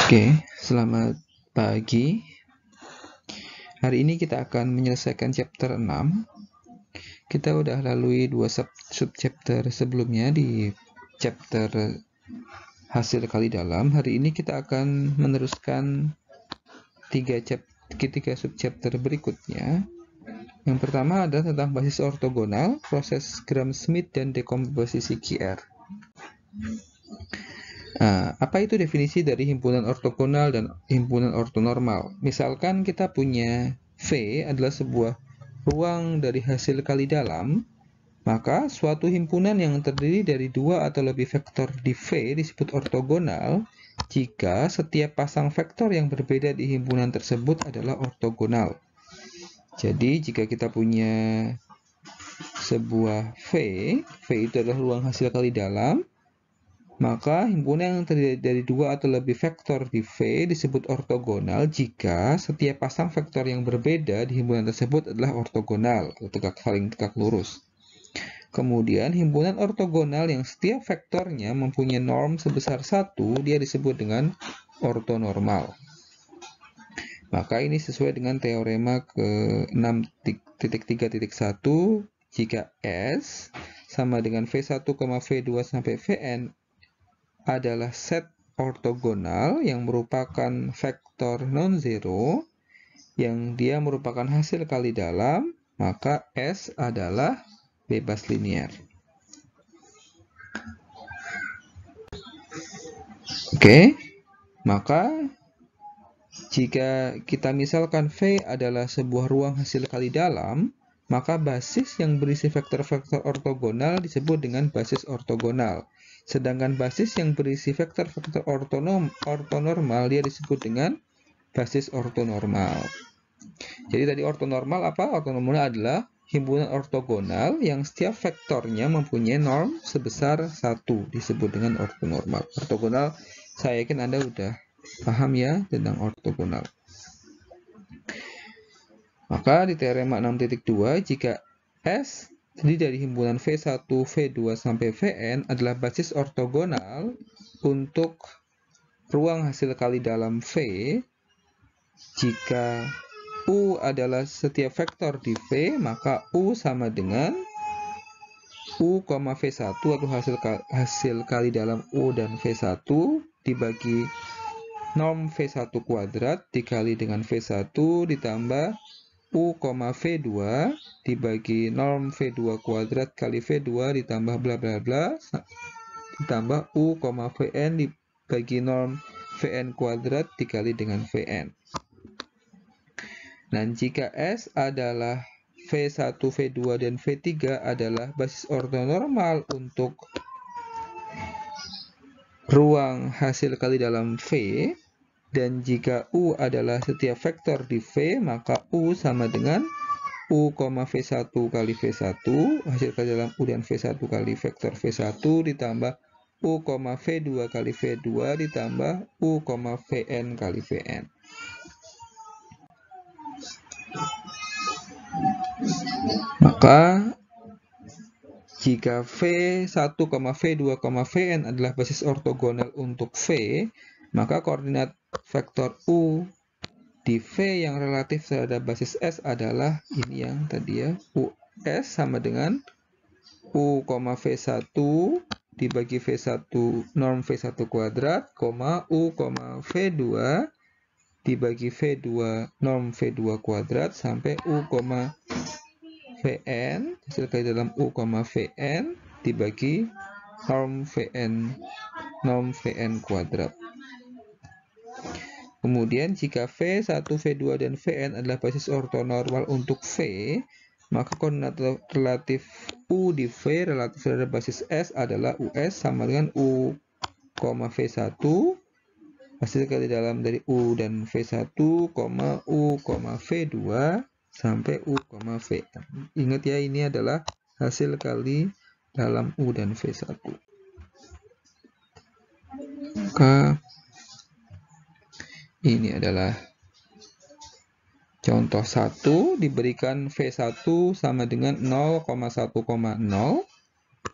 Oke, selamat pagi. Hari ini kita akan menyelesaikan chapter 6. Kita udah lalui dua sub-chapter sebelumnya di chapter hasil kali dalam. Hari ini kita akan meneruskan tiga sub-chapter berikutnya. Yang pertama adalah tentang basis ortogonal, proses Gram-Schmidt, dan dekomposisi QR. Apa itu definisi dari himpunan ortogonal dan himpunan ortonormal? Misalkan kita punya V adalah sebuah ruang dari hasil kali dalam, maka suatu himpunan yang terdiri dari dua atau lebih vektor di V disebut ortogonal jika setiap pasang vektor yang berbeda di himpunan tersebut adalah ortogonal. Jadi jika kita punya sebuah V itu adalah ruang hasil kali dalam, maka himpunan yang terdiri dari dua atau lebih vektor di V disebut ortogonal jika setiap pasang vektor yang berbeda di himpunan tersebut adalah ortogonal atau saling tegak lurus. Kemudian himpunan ortogonal yang setiap vektornya mempunyai norm sebesar 1, dia disebut dengan ortonormal. Maka ini sesuai dengan teorema ke-6.3.1 jika S sama dengan V1, V2 sampai Vn adalah set ortogonal yang merupakan vektor non-zero yang dia merupakan hasil kali dalam, maka S adalah bebas linear. Oke, maka jika kita misalkan V adalah sebuah ruang hasil kali dalam, maka basis yang berisi vektor-vektor ortogonal disebut dengan basis ortogonal. Sedangkan basis yang berisi vektor-vektor ortonormal dia disebut dengan basis ortonormal. Jadi tadi ortonormal apa? Ortonormal adalah himpunan ortogonal yang setiap vektornya mempunyai norm sebesar 1, disebut dengan ortonormal. Ortogonal, saya yakin Anda udah paham ya tentang ortogonal. Maka di teorema 6.2 jika S terdiri dari himpunan V1, V2 sampai Vn adalah basis ortogonal untuk ruang hasil kali dalam V jika U adalah setiap vektor di V, maka U sama dengan U, V1 atau hasil kali dalam U dan V1 dibagi norm V1 kuadrat dikali dengan V1 ditambah U, V2 dibagi norm V2 kuadrat kali V2 ditambah bla bla bla ditambah U, Vn dibagi norm Vn kuadrat dikali dengan Vn. Dan jika S adalah V1, V2, dan V3 adalah basis ortonormal untuk ruang hasil kali dalam V, dan jika U adalah setiap vektor di V, maka U sama dengan U, V1 kali V1, hasil kali dalam U dan V1 kali vektor V1, ditambah U, V2 kali V2, ditambah U, Vn kali Vn. Maka jika V1, V2, Vn adalah basis ortogonal untuk V, maka koordinat vektor U di V yang relatif terhadap basis S adalah ini yang tadi ya, US sama dengan U, V1 dibagi V1 norm V1 kuadrat, U, V2 dibagi V2 norm V2 kuadrat sampai U, Vn hasil kali dalam U, Vn dibagi norm Vn kuadrat. Kemudian jika V1, V2, dan Vn adalah basis ortonormal untuk V, maka koordinat relatif U di V relatif terhadap basis S adalah US sama dengan U, V1 hasil kali dalam dari U dan V1, U, V2 sampai U, Vn. Ingat ya, ini adalah hasil kali dalam U dan V1. Maka ini adalah contoh 1, diberikan V1 sama dengan 0,1,0,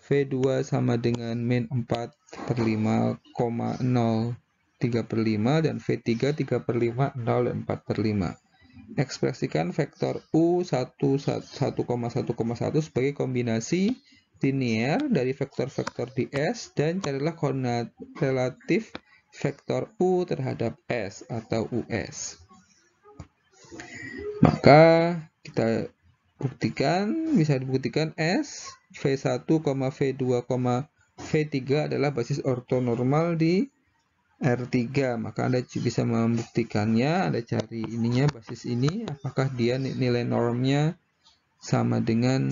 V2 sama dengan min 4/5,0 3/5, dan V3 3/5, 0, dan 4/5. Ekspresikan vektor U1, 1,1,1 sebagai kombinasi linear dari vektor-vektor di S, dan carilah koordinat relatif vektor U terhadap S atau US. Maka kita bisa dibuktikan S, V1, V2, V3 adalah basis ortonormal di R3. Maka Anda bisa membuktikannya. Anda cari ininya, basis ini, apakah dia nilai normnya sama dengan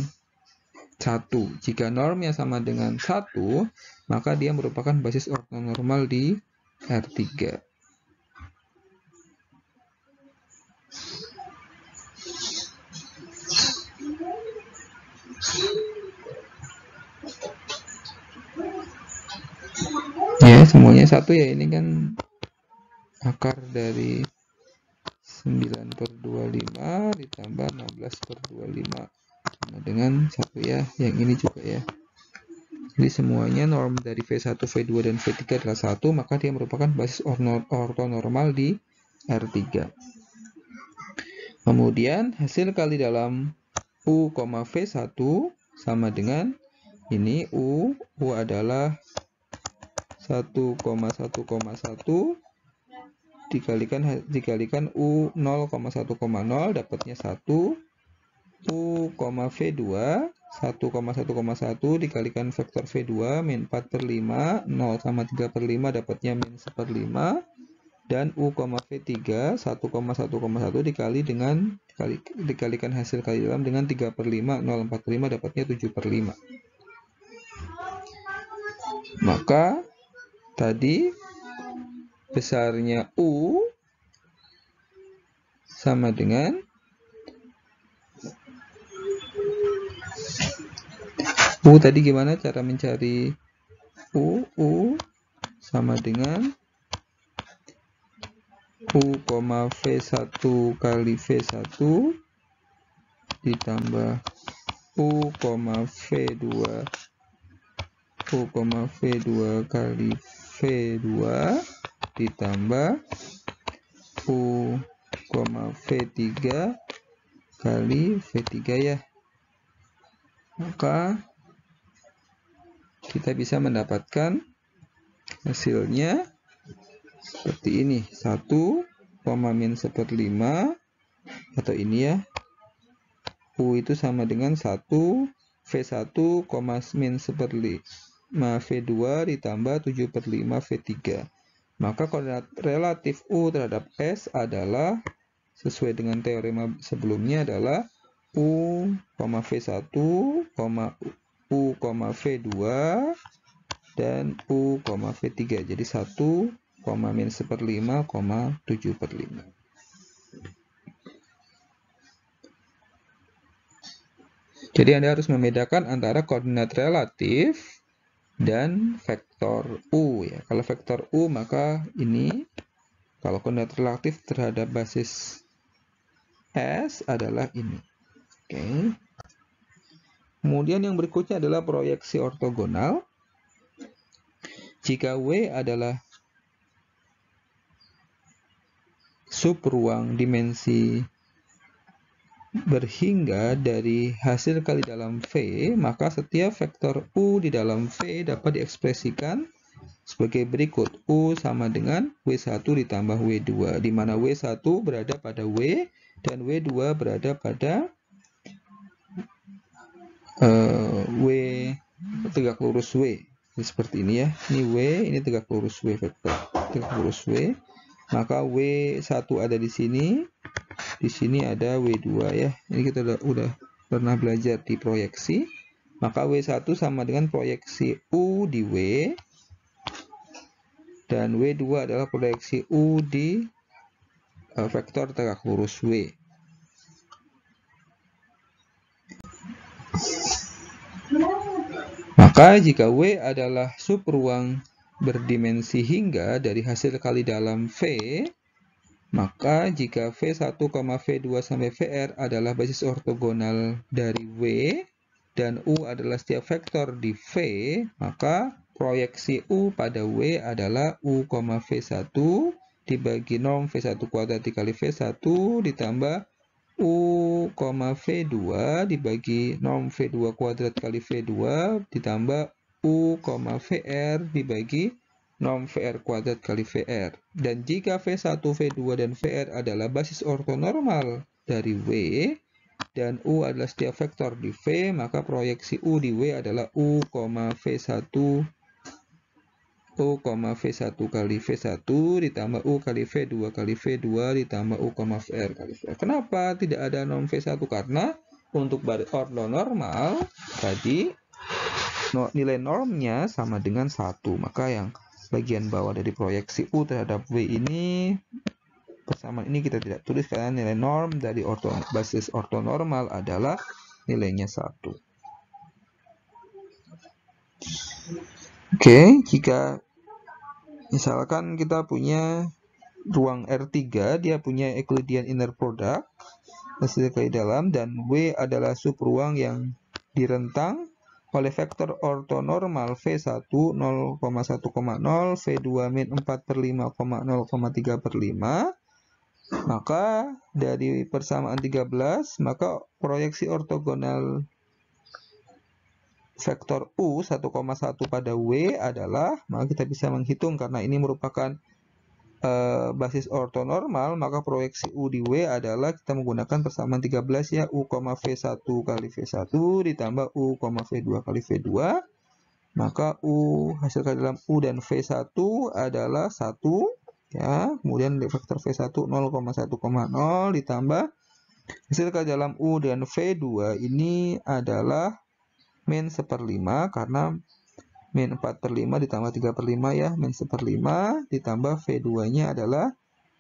1. Jika normnya sama dengan 1, maka dia merupakan basis ortonormal di R3. Ya, semuanya 1 ya. Ini kan akar dari 9/25 ditambah 16/25 sama dengan 1 ya. Yang ini juga ya. Jadi semuanya norm dari V1, V2, dan V3 adalah 1, maka dia merupakan basis ortonormal di R3. Kemudian hasil kali dalam U, V1 sama dengan ini. U adalah 1,1,1 dikalikan U 0,1,0 dapatnya 1. U, V2 1,1,1 dikalikan vektor V2 min 4/5, 0 sama 3/5 dapatnya min 1/5, dan U, V3 1,1,1 dikalikan hasil kali dalam dengan 3/5, 0, 4/5 dapatnya 7/5. Maka tadi besarnya U sama dengan U tadi gimana cara mencari U? U sama dengan U, V1 kali V1 ditambah U, V2 kali V2 ditambah U, V3 kali V3 ya. Maka kita bisa mendapatkan hasilnya seperti ini. 1, min 1/5 atau ini ya. U itu sama dengan 1 V1, min 1/5 V2 ditambah 7/5 V3. Maka koordinat relatif U terhadap S adalah sesuai dengan teorema sebelumnya adalah U, V1, U, V2 dan U, V3. Jadi 1, min 1/5, 7/5. Jadi Anda harus membedakan antara koordinat relatif dan vektor U ya. Kalau vektor U maka ini, kalau koordinat relatif terhadap basis S adalah ini. Oke. Kemudian yang berikutnya adalah proyeksi ortogonal. Jika W adalah subruang dimensi berhingga dari hasil kali dalam V, maka setiap vektor U di dalam V dapat diekspresikan sebagai berikut. U sama dengan W1 ditambah W2, di mana W1 berada pada W dan W2 berada pada W tegak lurus W. Jadi seperti ini ya. Ini W, ini tegak lurus W, vektor tegak lurus W. Maka W1 ada di sini. Di sini ada W2 ya. Ini kita udah pernah belajar di proyeksi. Maka W1 sama dengan proyeksi U di W. Dan W2 adalah proyeksi U di vektor tegak lurus W. Maka jika W adalah subruang berdimensi hingga dari hasil kali dalam V, maka jika V1, V2 sampai VR adalah basis ortogonal dari W dan U adalah setiap vektor di V, maka proyeksi U pada W adalah U, V1 dibagi norm V1 kuadrat dikali V1 ditambah U, V2 dibagi norm V2 kuadrat kali V2 ditambah U, VR dibagi norm VR kuadrat kali VR. Dan jika V1, V2, dan VR adalah basis ortonormal dari W, dan U adalah setiap vektor di V, maka proyeksi U di W adalah U, V1 kali V1 ditambah U kali V2 kali V2 ditambah U, VR kali VR. Kenapa tidak ada norm V1? Karena untuk ortonormal tadi nilai normnya sama dengan 1. Maka yang bagian bawah dari proyeksi U terhadap W ini, persamaan ini kita tidak tulis karena nilai norm dari basis ortonormal adalah nilainya 1. Oke, jika misalkan kita punya ruang R3, dia punya Euclidean inner product hasil kali dalam, dan W adalah subruang yang direntang oleh vektor ortonormal V1 0,1,0, V2 min 4/5, 0,3/5. Maka dari persamaan 13, maka proyeksi ortogonal vektor U 1,1 pada W adalah, maka kita bisa menghitung karena ini merupakan basis ortonormal, maka proyeksi U di W adalah kita menggunakan persamaan 13 ya, U, V1 kali V1 ditambah U, V2 kali V2. Maka U hasil kali dalam U dan V1 adalah 1 ya. Kemudian vektor V1 0,1,0 ditambah hasil kali dalam U dan V2 ini adalah min 1/5 karena min 4/5 ditambah 3/5 ya, min 1/5 ditambah V2-nya adalah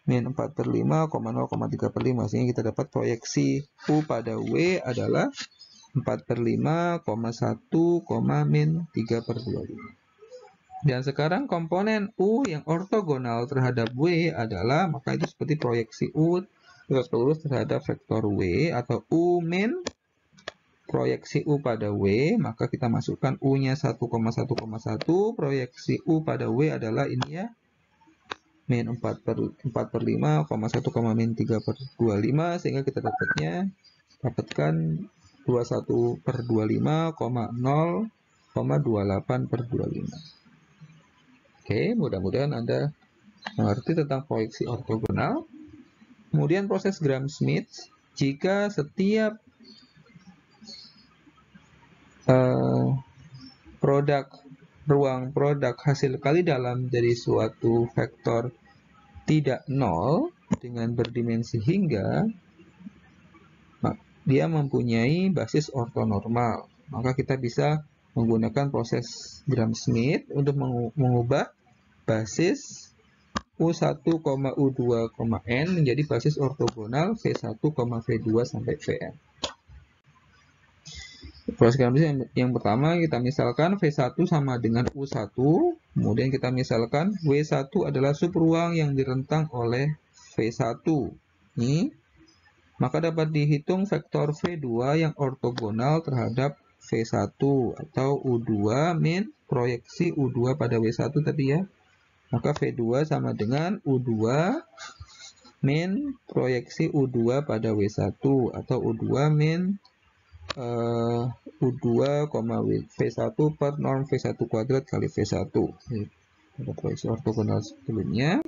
min 4/5, 0,3/5, sehingga kita dapat proyeksi U pada W adalah 4/5, 1, min 3/25. Dan sekarang komponen U yang ortogonal terhadap W adalah, maka itu seperti proyeksi U terhadap vektor W atau U min proyeksi U pada W, maka kita masukkan U-nya 1,1,1, proyeksi U pada W adalah ini ya, min 4/5, 1, min 3/25, sehingga kita dapatkan 21/25, 0,28/25. Oke, mudah-mudahan Anda mengerti tentang proyeksi ortogonal. Kemudian proses Gram-Schmidt, jika setiap ruang produk hasil kali dalam dari suatu vektor tidak nol dengan berdimensi hingga, dia mempunyai basis ortonormal. Maka kita bisa menggunakan proses Gram-Schmidt untuk mengubah basis U1, U2, N menjadi basis ortogonal V1, V2 sampai Vn. Proses Gram-Schmidt yang pertama kita misalkan V1 sama dengan U1, kemudian kita misalkan W1 adalah subruang yang direntang oleh V1. Ini, maka dapat dihitung vektor V2 yang ortogonal terhadap V1 atau U2 min proyeksi U2 pada W1 tadi ya. Maka V2 sama dengan U2 min proyeksi U2 pada W1 atau U2 min U2, V1 per norm V1 kuadrat kali V1. Pada proyeksi ortogonal sebelumnya.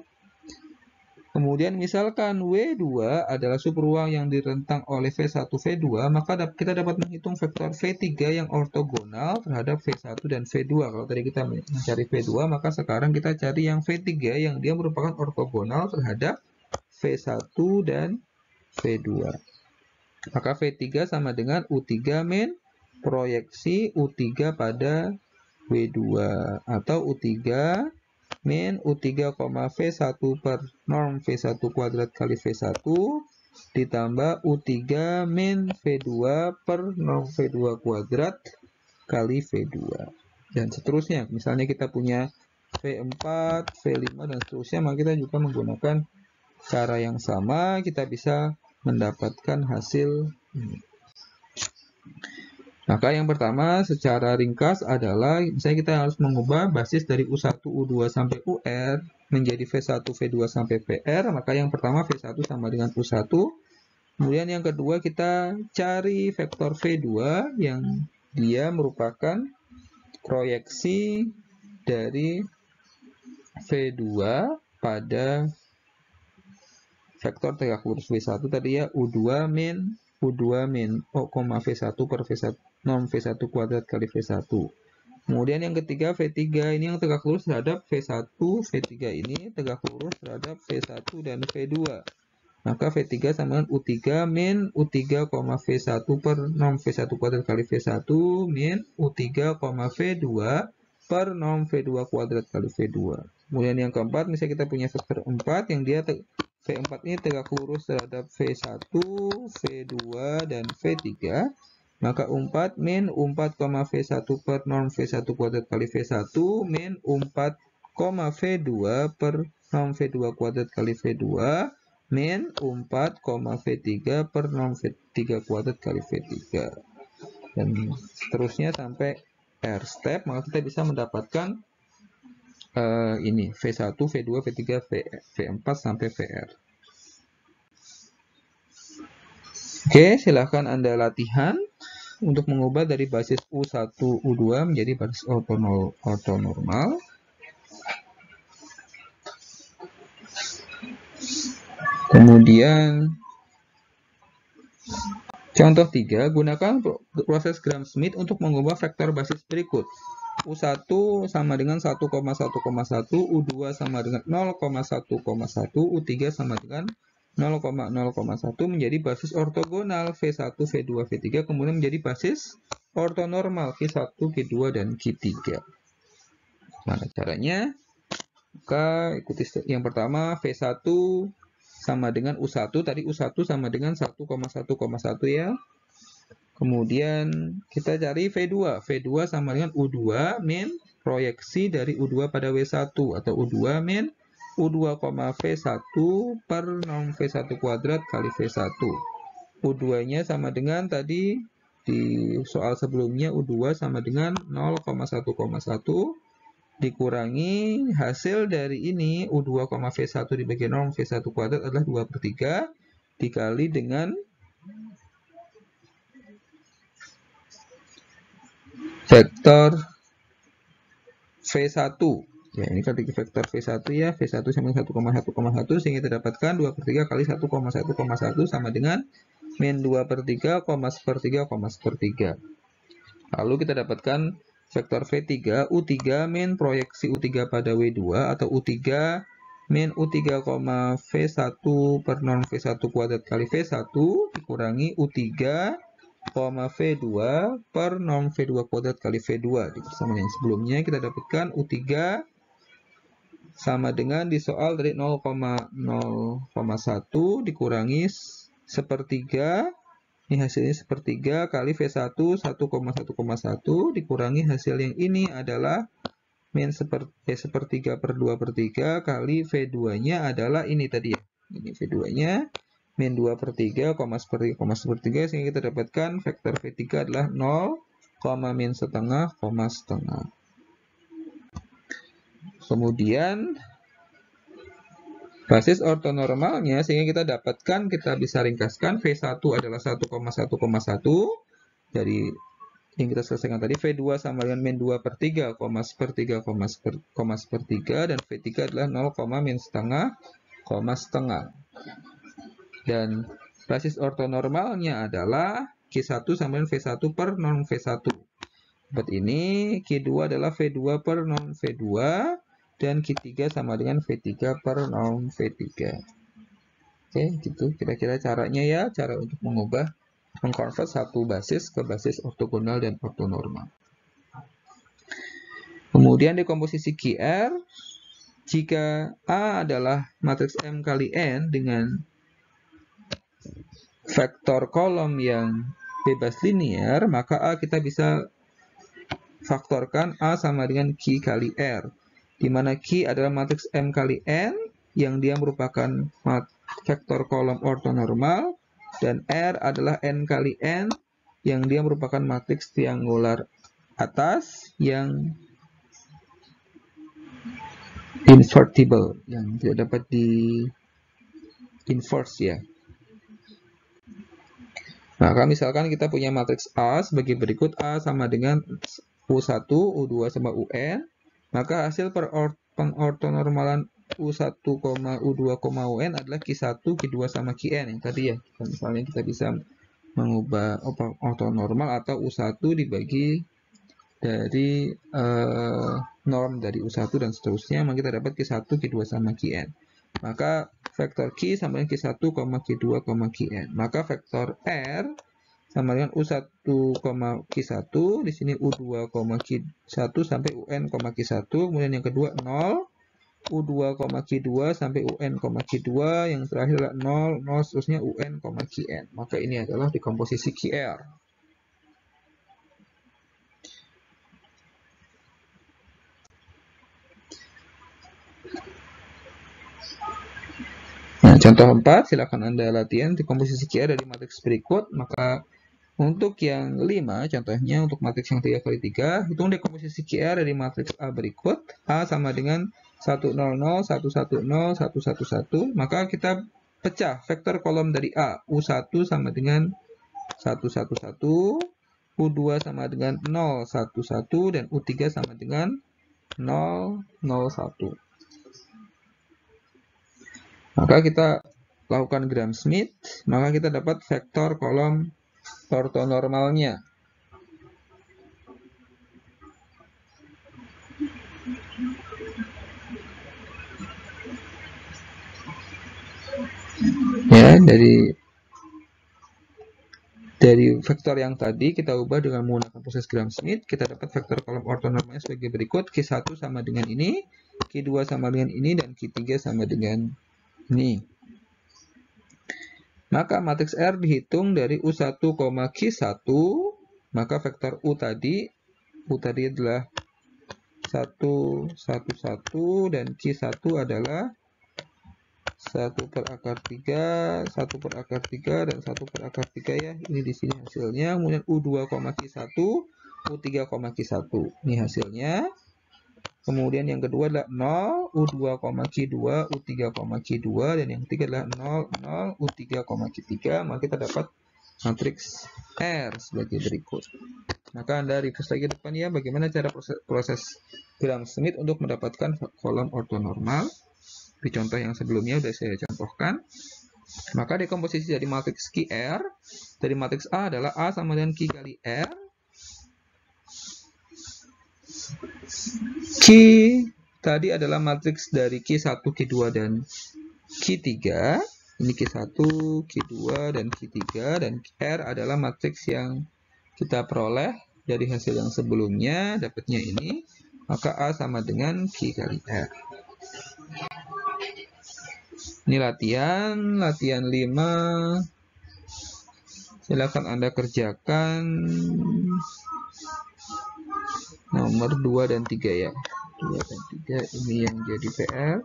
Kemudian misalkan W2 adalah subruang yang direntang oleh V1, V2, maka kita dapat menghitung vektor V3 yang ortogonal terhadap V1 dan V2. Kalau tadi kita mencari V2, maka sekarang kita cari yang V3 yang dia merupakan ortogonal terhadap V1 dan V2. Maka V3 sama dengan U3 min proyeksi U3 pada W2 atau U3 min U3, V1 per norm V1 kuadrat kali V1 ditambah U3 min V2 per norm V2 kuadrat kali V2. Dan seterusnya. Misalnya kita punya V4, V5, dan seterusnya, maka kita juga menggunakan cara yang sama, kita bisa mendapatkan hasil ini. Maka yang pertama secara ringkas adalah misalnya kita harus mengubah basis dari U1, U2 sampai UR menjadi V1, V2 sampai VR, maka yang pertama V1 sama dengan U1. Kemudian yang kedua kita cari vektor V2 yang dia merupakan proyeksi dari V2 pada vektor tegak lurus V1 tadi ya, U2 min O, V1 per V1 norm V1 kuadrat kali V1. Kemudian yang ketiga V3 ini yang tegak lurus terhadap V1, V3 ini tegak lurus terhadap V1 dan V2. Maka V3 sama dengan U3 min U3, V1 per norm V1 kuadrat kali V1 min U3, V2 per norm V2 kuadrat kali V2. Kemudian yang keempat, misalnya kita punya vektor 4 yang dia V4 ini tegak lurus terhadap V1, V2, dan V3. Maka U4 min U4, V1 per norm V1 kuadrat kali V1 min U4, V2 per norm V2 kuadrat kali V2 min U4, V3 per norm V3 kuadrat kali V3. Dan seterusnya sampai R step, maka kita bisa mendapatkan ini V1, V2, V3, V4 sampai VR. Oke, silahkan Anda latihan untuk mengubah dari basis U1, U2 menjadi basis ortonormal. Kemudian contoh 3, gunakan proses Gram-Schmidt untuk mengubah vektor basis berikut. U1 sama dengan 1,1,1, U2 sama dengan 0,1,1, U3 sama dengan 0,0,1 menjadi basis ortogonal V1, V2, V3, kemudian menjadi basis ortonormal Q1, Q2, dan Q3. Mana caranya? Maka ikuti yang pertama, V1 sama dengan U1, tadi U1 sama dengan 1,1,1 ya. Kemudian kita cari V2. V2 sama dengan U2 min proyeksi dari U2 pada W1 atau U2 min U2, V1 per norm V1 kuadrat kali V1. U2-nya sama dengan tadi di soal sebelumnya, U2 sama dengan 0,1,1 dikurangi hasil dari ini U2, V1 dibagi norm V1 kuadrat adalah 2/3 dikali dengan vektor V1. Ya, ini kan vektor V1 ya, V1 sama dengan 1,1,1 sehingga kita dapatkan 2/3 kali 1,1,1 sama dengan min 2/3, 1/3. Lalu kita dapatkan vektor V3, U3 min proyeksi U3 pada W2 atau U3 min U3, V1 per norm V1 kuadrat kali V1 dikurangi U3, V2 per norm V2 kuadrat kali V2. Di persamaan yang sebelumnya kita dapatkan U3 sama dengan di soal dari 0,0,1 dikurangi sepertiga. Ini hasilnya sepertiga kali V1 1,1,1 dikurangi hasil yang ini adalah min sepertiga per 2/3 kali V2-nya adalah ini tadi ya. Ini V2-nya min 2/3, sepertiga sehingga kita dapatkan vektor V3 adalah 0, min setengah, setengah. Kemudian basis ortonormalnya sehingga kita dapatkan, kita bisa ringkaskan V1 adalah 1,1,1 dari yang kita selesaikan tadi. V2 sama dengan min 2/3, sepertiga, dan V3 adalah 0, min setengah, setengah. Dan basis ortonormalnya adalah Q1 sama dengan V1 per norm V1. Seperti ini, Q2 adalah V2 per norm V2, dan Q3 sama dengan V3 per norm V3. Oke, gitu kira-kira caranya ya, cara untuk mengkonvert satu basis ke basis ortogonal dan ortonormal. Kemudian di komposisi QR, jika A adalah matriks M kali N dengan vektor kolom yang bebas linear, maka A kita bisa faktorkan A sama dengan Q kali R, di mana Q adalah matriks M kali N yang dia merupakan vektor kolom ortonormal, dan R adalah N kali N yang dia merupakan matriks triangular atas yang invertible, yang tidak dapat di inverse ya. Maka misalkan kita punya matriks A sebagai berikut. A sama dengan U1, U2 sama UN. Maka hasil pengortonormalan U1, U2, UN adalah Q1, Q2 sama Qn yang tadi ya. Misalnya kita bisa mengubah ortonormal atau U1 dibagi dari norm dari U1 dan seterusnya, maka kita dapat Q1, Q2 sama Qn. Maka vektor Q sama dengan Q1, Q2, Qn. Maka vektor R sama dengan U1, Q1, di sini U2, Q1 sampai UN, Q1. Kemudian yang kedua 0, U2, Q2 sampai UN, Q2. Yang terakhir adalah 0, 0 seterusnya UN, Qn. Maka ini adalah dekomposisi QR. Nah, contoh 4, silakan Anda latihan dekomposisi QR dari matriks berikut. Maka untuk yang 5, contohnya untuk matriks yang 3x3, hitung dekomposisi QR dari matriks A berikut. A sama dengan 100, 110, 111. Maka kita pecah vektor kolom dari A. U1 sama dengan 111, U2 sama dengan 011, dan U3 sama dengan 001. Maka kita lakukan Gram-Schmidt, maka kita dapat vektor kolom ortonormalnya. Ya, dari vektor yang tadi kita ubah dengan menggunakan proses Gram-Schmidt, kita dapat vektor kolom ortonormalnya sebagai berikut. Q1 sama dengan ini, Q2 sama dengan ini, dan Q3 sama dengan ini. Maka matriks R dihitung dari U1, Q1, maka vektor U tadi adalah 1, 1, 1, dan Q1 adalah 1/3, 1/3, dan 1/3 ya. Ini di sini hasilnya. Kemudian U2, Q1, U3, Q1. Ini hasilnya. Kemudian yang kedua adalah 0, U2, Q2, U3, Q2, dan yang ketiga adalah 0, 0, U3, Q3. Maka kita dapat matriks R sebagai berikut. Maka Anda review lagi depan ya, bagaimana cara proses Gram-Schmidt untuk mendapatkan kolom ortonormal. Di contoh yang sebelumnya sudah saya contohkan. Maka dekomposisi dari matriks QR dari matriks A adalah A sama dengan Q kali R. Q tadi adalah matriks dari Q1, Q2, dan Q3. Ini Q1, Q2, dan Q3. Dan R adalah matriks yang kita peroleh dari hasil yang sebelumnya, dapatnya ini. Maka A sama dengan Q kali R. Ini latihan 5. Silakan Anda kerjakan nomor 2 dan 3 ya. 2 dan 3 ini yang jadi PR.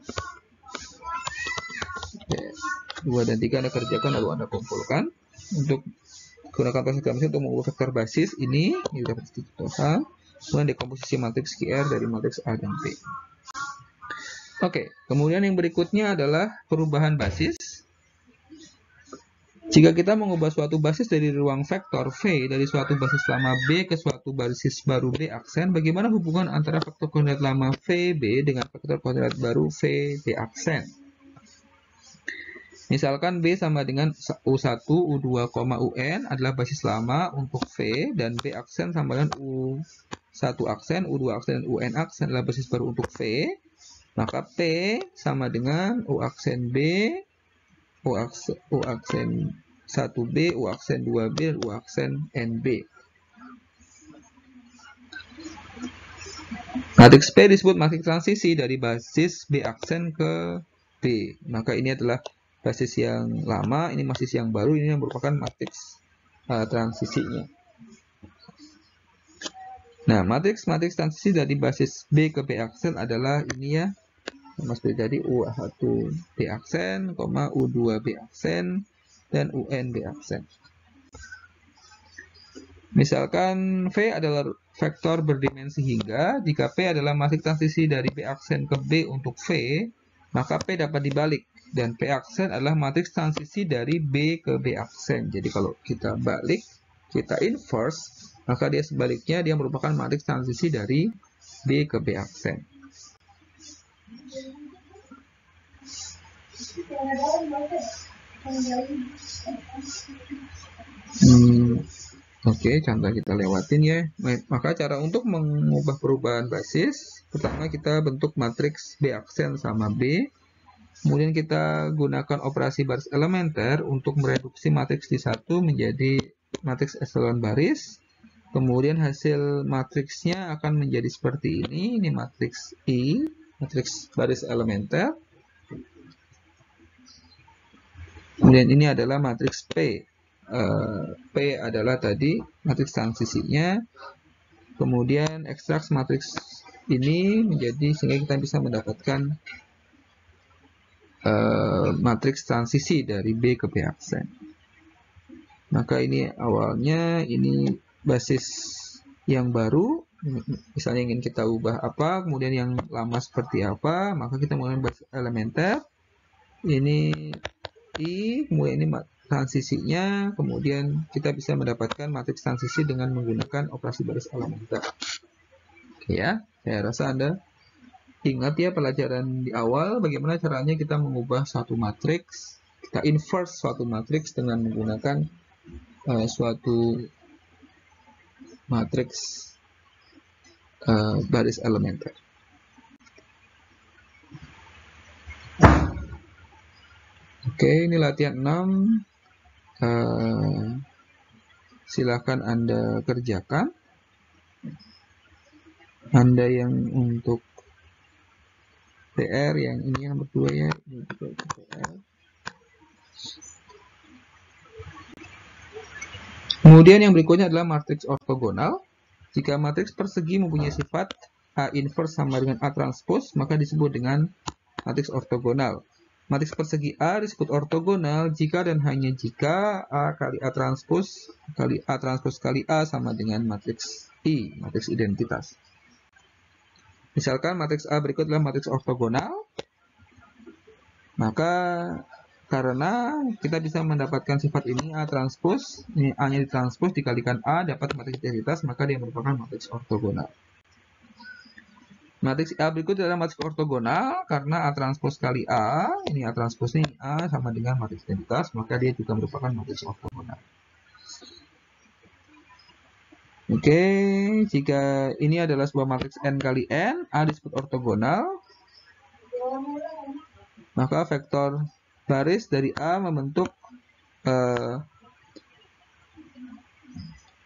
2 dan 3 Anda kerjakan lalu Anda kumpulkan. Untuk gunakan proses Gram-Schmidt untuk mengubah vektor basis ini dapat contohkan. Kemudian dekomposisi matriks QR dari matriks A dan B. Oke, kemudian yang berikutnya adalah perubahan basis. Jika kita mengubah suatu basis dari ruang vektor V dari suatu basis lama B ke suatu basis baru B aksen, bagaimana hubungan antara vektor koordinat lama VB dengan vektor koordinat baru VB aksen? Misalkan B sama dengan U1, U2, UN adalah basis lama untuk V, dan B aksen sama dengan U1 aksen, U2 aksen, dan UN aksen adalah basis baru untuk V. Maka P sama dengan U aksen B, U aksen 1B, U aksen 2B, dan U aksen NB. Matriks P disebut matriks transisi dari basis B aksen ke B. Maka ini adalah basis yang lama, ini basis yang baru, ini yang merupakan matriks transisinya. Nah, matriks transisi dari basis B ke B aksen adalah ini ya. Masih jadi U1 B aksen, U2 B aksen, dan UN B aksen. Misalkan V adalah vektor berdimensi hingga, jika P adalah matriks transisi dari B aksen ke B untuk V, maka P dapat dibalik. Dan P aksen adalah matriks transisi dari B ke B aksen. Jadi kalau kita balik, kita inverse, maka dia sebaliknya dia merupakan matriks transisi dari B ke B aksen. Oke, contoh kita lewatin ya. Maka cara untuk mengubah perubahan basis, pertama kita bentuk matriks B aksen sama B. Kemudian kita gunakan operasi baris elementer untuk mereduksi matriks D1 menjadi matriks epsilon baris. Kemudian hasil matriksnya akan menjadi seperti ini. Ini matriks I, matriks baris elementer. Kemudian ini adalah matriks P. P adalah tadi matriks transisinya. Kemudian ekstrak matriks ini menjadi sehingga kita bisa mendapatkan matriks transisi dari B ke B aksen. Maka ini awalnya ini basis yang baru. Misalnya ingin kita ubah apa, kemudian yang lama seperti apa, maka kita menggunakan basis elementer. Ini I, kemudian ini transisinya, kemudian kita bisa mendapatkan matriks transisi dengan menggunakan operasi baris elementer. Oke ya, saya rasa Anda ingat ya pelajaran di awal bagaimana caranya kita mengubah suatu matriks, kita inverse suatu matriks dengan menggunakan suatu matriks baris elementer. Oke, ini latihan 6. Silakan Anda kerjakan. Anda yang untuk PR, yang ini yang berdua ya, ini juga PR. Kemudian yang berikutnya adalah matriks ortogonal. Jika matriks persegi mempunyai sifat A inverse sama dengan A transpose, maka disebut dengan matriks ortogonal. Matriks persegi A disebut ortogonal jika dan hanya jika A kali A transpose kali A sama dengan matriks I, matriks identitas. Misalkan matriks A berikut adalah matriks ortogonal, maka karena kita bisa mendapatkan sifat ini A transpose, ini A-nya ditranspose dikalikan A dapat matriks identitas, maka dia merupakan matriks ortogonal. Matriks A berikut adalah matriks ortogonal karena A transpose kali A, ini A transpose ini A sama dengan matriks identitas, maka dia juga merupakan matriks ortogonal. Oke, jika ini adalah sebuah matriks N kali N, A disebut ortogonal, maka vektor baris dari A membentuk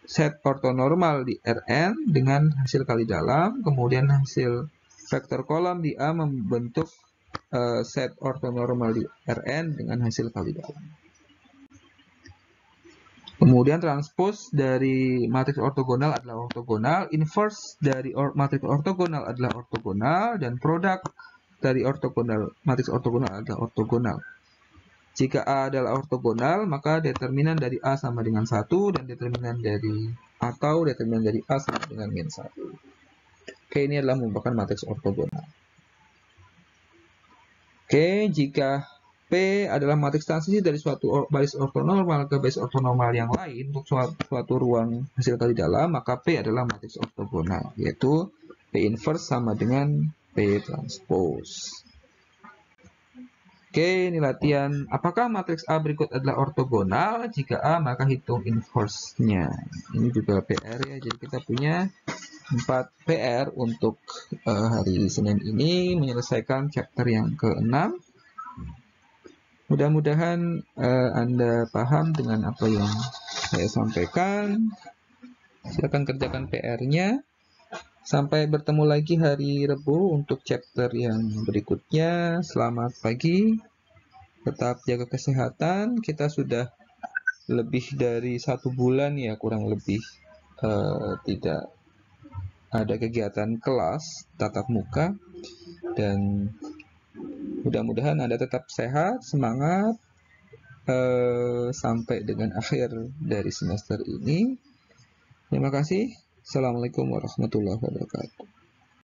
set ortonormal di Rn dengan hasil kali dalam, kemudian hasil vektor kolom di A membentuk set ortonormal di Rn dengan hasil kali dalam. Kemudian transpose dari matriks ortogonal adalah ortogonal, inverse dari matriks ortogonal adalah ortogonal, dan produk dari matriks ortogonal adalah ortogonal. Jika A adalah ortogonal, maka determinan dari A sama dengan 1 dan determinan dari A sama dengan min 1. Oke, ini adalah merupakan matriks ortogonal. Oke, jika P adalah matriks transisi dari suatu baris ortonormal ke baris ortonormal yang lain untuk suatu ruang hasil kali dalam, maka P adalah matriks ortogonal, yaitu P inverse sama dengan P transpose. Oke, ini latihan. Apakah matriks A berikut adalah ortogonal? Jika A, maka hitung inverse-nya. Ini juga PR ya, jadi kita punya 4 PR untuk hari Senin ini, menyelesaikan chapter yang ke-6. Mudah-mudahan Anda paham dengan apa yang saya sampaikan. Silakan kerjakan PR-nya. Sampai bertemu lagi hari Rabu untuk chapter yang berikutnya. Selamat pagi. Tetap jaga kesehatan. Kita sudah lebih dari 1 bulan ya, kurang lebih tidak ada kegiatan kelas tatap muka. Dan mudah-mudahan Anda tetap sehat, semangat sampai dengan akhir dari semester ini. Terima kasih. Assalamualaikum warahmatullahi wabarakatuh.